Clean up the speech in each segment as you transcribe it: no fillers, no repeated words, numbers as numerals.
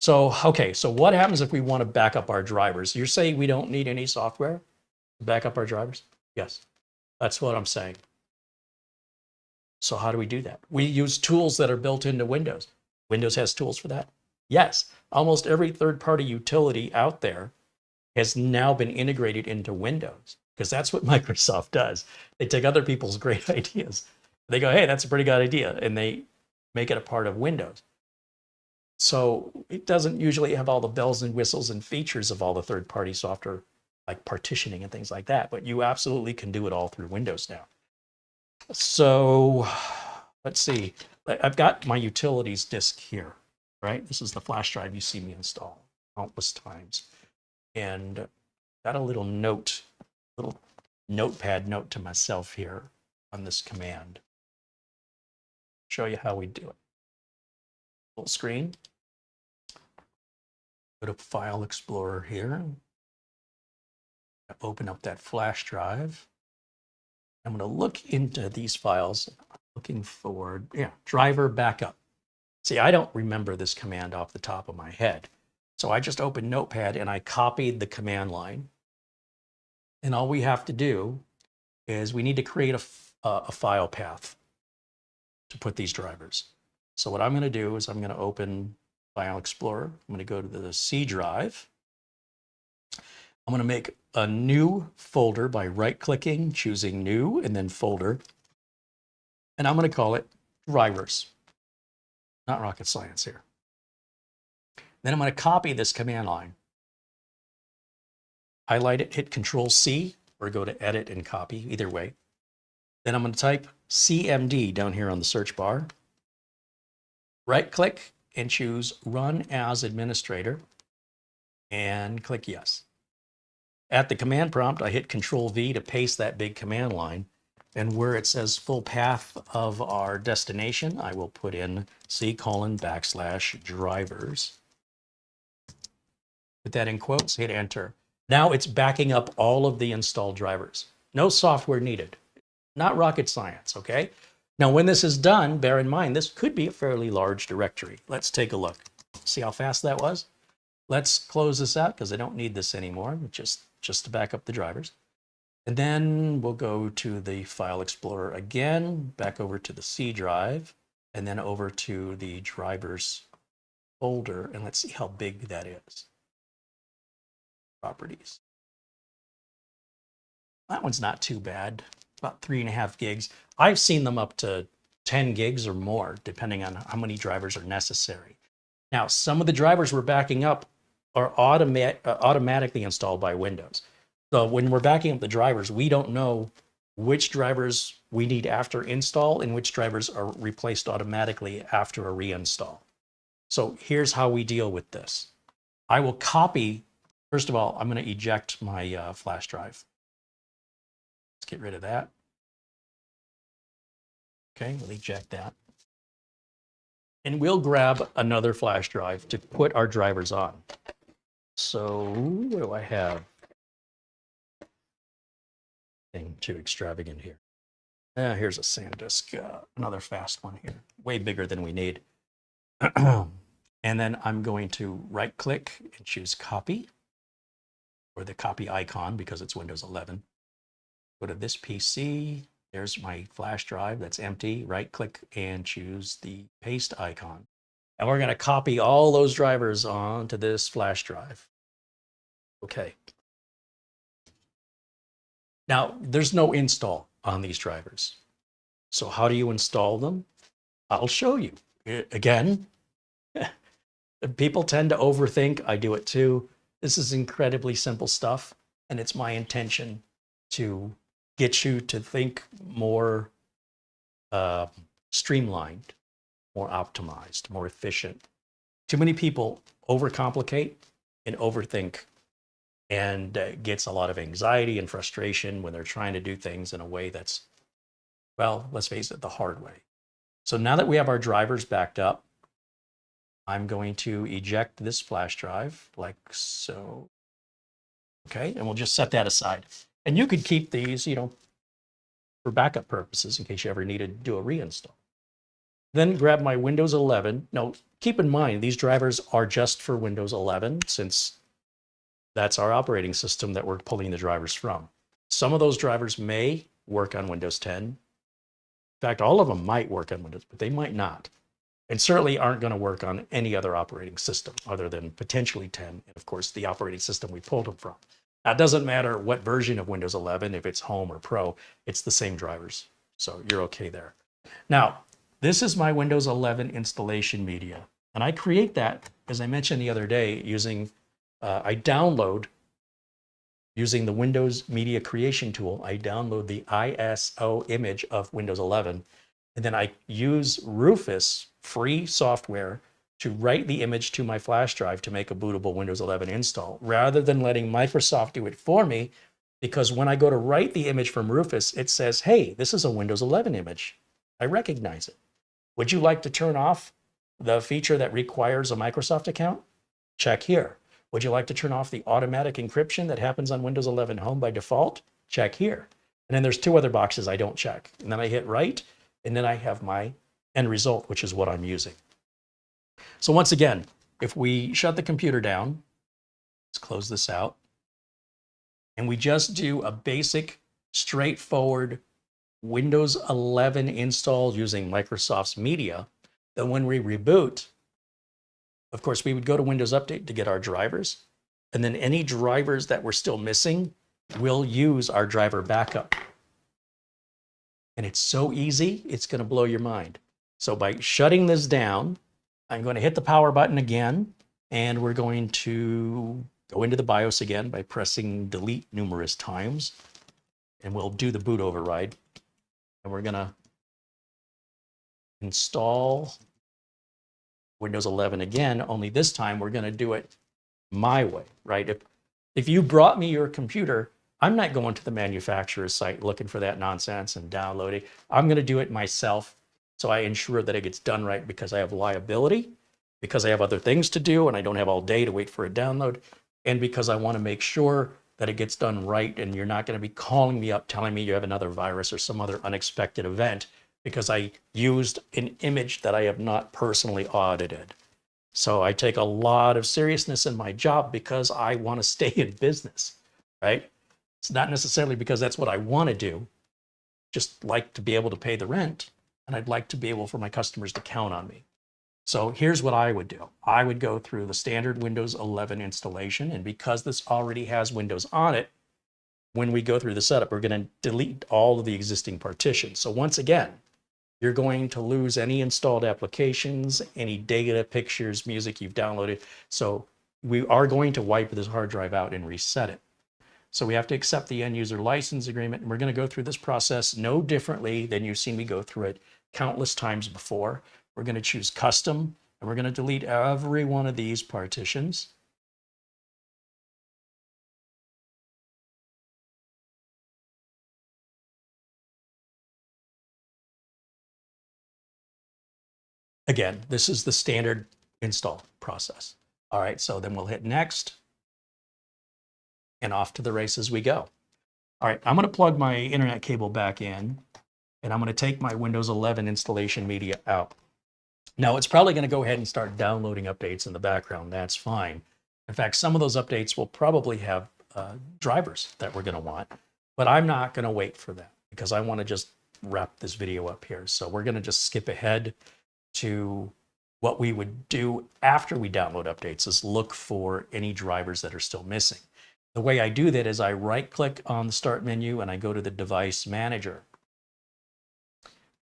So, okay, so what happens if we want to back up our drivers? You're saying we don't need any software to back up our drivers? Yes, that's what I'm saying. So how do we do that? We use tools that are built into Windows. Windows has tools for that? Yes, almost every third-party utility out there has now been integrated into Windows, because that's what Microsoft does. They take other people's great ideas. They go, hey, that's a pretty good idea, and they make it a part of Windows. So it doesn't usually have all the bells and whistles and features of all the third-party software, like partitioning and things like that, but you absolutely can do it all through Windows now. So let's see, I've got my utilities disk here, right? This is the flash drive you see me install countless times. And got a little note, little notepad note to myself here on this command. Show you how we do it. Full screen. Go to File Explorer here. Open up that flash drive. I'm going to look into these files, looking for, driver backup. See, I don't remember this command off the top of my head. So I just opened Notepad and I copied the command line. And all we have to do is we need to create a file path to put these drivers. So what I'm going to do is I'm going to open File Explorer. I'm going to go to the C drive. I'm going to make a new folder by right-clicking, choosing New, and then Folder. And I'm going to call it Drivers. Not rocket science here. Then I'm going to copy this command line. Highlight it, hit Control-C, or go to Edit and Copy, either way. Then I'm going to type CMD down here on the search bar. Right-click and choose Run as Administrator, and click Yes. At the command prompt, I hit Control-V to paste that big command line. And where it says full path of our destination, I will put in C:\drivers. Put that in quotes, hit Enter. Now it's backing up all of the installed drivers. No software needed. Not rocket science, okay? Now, when this is done, bear in mind, this could be a fairly large directory. Let's take a look. See how fast that was? Let's close this out because I don't need this anymore, just to back up the drivers. And then we'll go to the File Explorer again, back over to the C drive, and then over to the drivers folder. And let's see how big that is. Properties. That one's not too bad, about 3.5 gigs. I've seen them up to 10 gigs or more, depending on how many drivers are necessary. Now, some of the drivers we're backing up are automatically installed by Windows. So when we're backing up the drivers, we don't know which drivers we need after install and which drivers are replaced automatically after a reinstall. So here's how we deal with this. I will copy, first of all, I'm going to eject my flash drive. Let's get rid of that. Okay, we'll eject that. And we'll grab another flash drive to put our drivers on. So what do I have? Thing too extravagant here. Here's a SanDisk, another fast one here, way bigger than we need. And then I'm going to right click and choose copy, or the copy icon because it's Windows 11. Go to this PC, there's my flash drive that's empty, right click and choose the paste icon. And we're going to copy all those drivers onto this flash drive. Okay. Now, there's no install on these drivers. So how do you install them? I'll show you. Again, people tend to overthink. I do it too. This is incredibly simple stuff, and it's my intention to get you to think more streamlined, more optimized, more efficient. Too many people overcomplicate and overthink, and gets a lot of anxiety and frustration when they're trying to do things in a way that's, well, let's face it, the hard way. So now that we have our drivers backed up, I'm going to eject this flash drive like so. Okay, and we'll just set that aside. And you could keep these, for backup purposes in case you ever needed to do a reinstall. Then grab my Windows 11. No, keep in mind, these drivers are just for Windows 11, since that's our operating system that we're pulling the drivers from. Some of those drivers may work on Windows 10. In fact, all of them might work on Windows, but they might not. And certainly aren't going to work on any other operating system other than potentially 10, and of course, the operating system we pulled them from. Now, it doesn't matter what version of Windows 11, if it's Home or Pro, it's the same drivers. So you're okay there. Now, this is my Windows 11 installation media. And I create that, as I mentioned the other day, using, I download, using the Windows Media Creation tool, I download the ISO image of Windows 11. And then I use Rufus free software to write the image to my flash drive to make a bootable Windows 11 install, rather than letting Microsoft do it for me. Because when I go to write the image from Rufus, it says, hey, this is a Windows 11 image. I recognize it. Would you like to turn off the feature that requires a Microsoft account? Check here. Would you like to turn off the automatic encryption that happens on Windows 11 Home by default? Check here. And then there's two other boxes I don't check. And then I hit write, and then I have my end result, which is what I'm using. So once again, if we shut the computer down, let's close this out, and we just do a basic, straightforward Windows 11 install using Microsoft's media, then when we reboot, of course, we would go to Windows Update to get our drivers, and then any drivers that we're still missing will use our driver backup. And it's so easy, it's going to blow your mind. So by shutting this down, I'm going to hit the power button again, and we're going to go into the BIOS again by pressing delete numerous times, and we'll do the boot override. And we're going to install Windows 11 again, only this time we're going to do it my way, right? If you brought me your computer, I'm not going to the manufacturer's site looking for that nonsense and downloading. I'm going to do it myself. So I ensure that it gets done right, because I have liability, because I have other things to do and I don't have all day to wait for a download, and because I want to make sure that it gets done right and you're not going to be calling me up telling me you have another virus or some other unexpected event because I used an image that I have not personally audited. So I take a lot of seriousness in my job because I want to stay in business, right? It's not necessarily because that's what I want to do. Just like to be able to pay the rent, and I'd like to be able for my customers to count on me. So here's what I would do. I would go through the standard Windows 11 installation, and because this already has Windows on it, when we go through the setup, we're going to delete all of the existing partitions. So once again, you're going to lose any installed applications, any data, pictures, music you've downloaded. So we are going to wipe this hard drive out and reset it. So we have to accept the end user license agreement, and we're going to go through this process no differently than you've seen me go through it countless times before. We're going to choose custom, and we're going to delete every one of these partitions. Again, this is the standard install process. All right, so then we'll hit next, and off to the races we go. All right, I'm going to plug my internet cable back in, and I'm going to take my Windows 11 installation media out. Now, it's probably going to go ahead and start downloading updates in the background. That's fine. In fact, some of those updates will probably have drivers that we're going to want, but I'm not going to wait for that because I want to just wrap this video up here. So we're going to just skip ahead to what we would do after we download updates, is look for any drivers that are still missing. The way I do that is I right-click on the Start menu and I go to the Device Manager.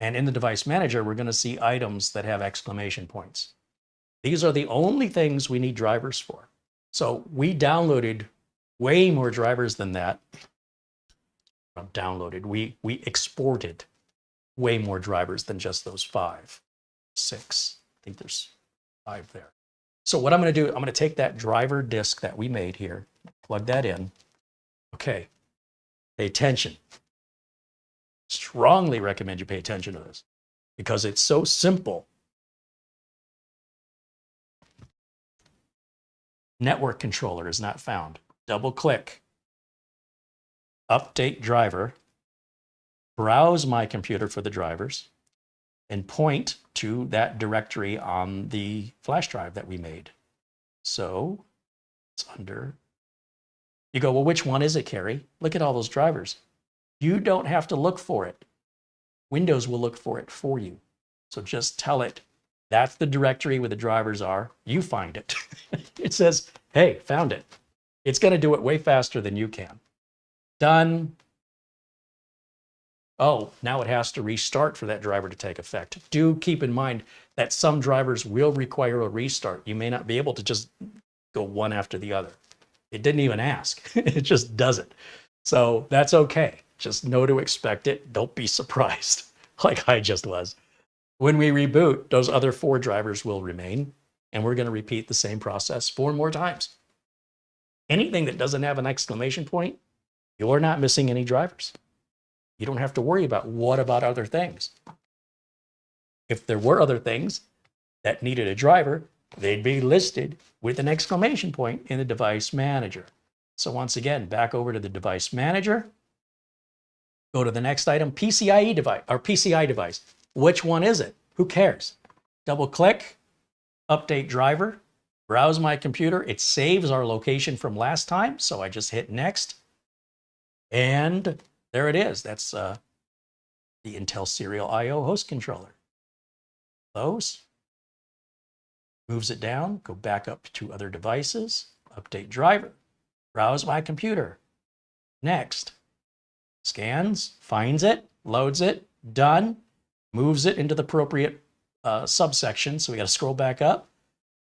And in the Device Manager, we're going to see items that have exclamation points. These are the only things we need drivers for. So we downloaded way more drivers than that. We exported way more drivers than just those 5, 6. I think there's 5 there. So what I'm going to do, I'm going to take that driver disk that we made here, plug that in. Okay, pay attention. Strongly recommend you pay attention to this because it's so simple. Network controller is not found. Double click, update driver, browse my computer for the drivers, and point to that directory on the flash drive that we made. So it's under, you go, well, which one is it, Carey? Look at all those drivers. You don't have to look for it. Windows will look for it for you. So just tell it, that's the directory where the drivers are. You find it. It says, hey, found it. It's going to do it way faster than you can. Done. Oh, now it has to restart for that driver to take effect. Do keep in mind that some drivers will require a restart. You may not be able to just go one after the other. It didn't even ask. It just does it. So that's okay. Just know to expect it. Don't be surprised like I just was. When we reboot, those other 4 drivers will remain, and we're going to repeat the same process 4 more times. Anything that doesn't have an exclamation point, you're not missing any drivers. You don't have to worry about what about other things. If there were other things that needed a driver, they'd be listed with an exclamation point in the device manager. So once again, back over to the device manager, go to the next item, PCIe device or PCI device. Which one is it? Who cares? Double click, update driver, browse my computer. It saves our location from last time. So I just hit next. And there it is. That's the Intel Serial I/O host controller. Close. Moves it down. Go back up to other devices. Update driver. Browse my computer. Next. Scans. Finds it. Loads it. Done. Moves it into the appropriate subsection. So we got to scroll back up.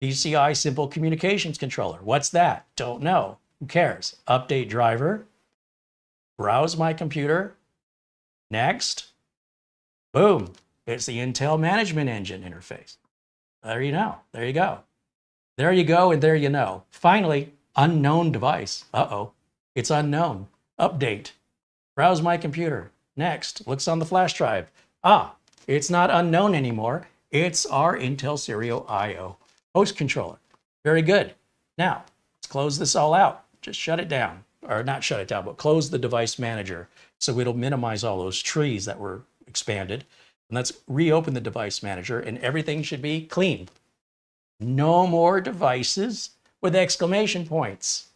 PCI Simple Communications Controller. What's that? Don't know. Who cares? Update driver. Browse my computer. Next. Boom. It's the Intel Management Engine interface. There you know. There you go. There you go, and there you know. Finally, unknown device. Uh-oh. It's unknown. Update. Browse my computer. Next. Looks on the flash drive. Ah, it's not unknown anymore. It's our Intel Serial I/O host controller. Very good. Now, let's close this all out. Just shut it down. Or not shut it down, but close the device manager so it'll minimize all those trees that were expanded. And let's reopen the device manager and everything should be clean. No more devices with exclamation points.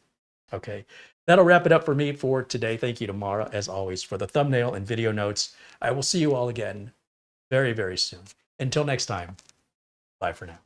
Okay, that'll wrap it up for me for today. Thank you to Mara, as always, for the thumbnail and video notes. I will see you all again very, very soon. Until next time, bye for now.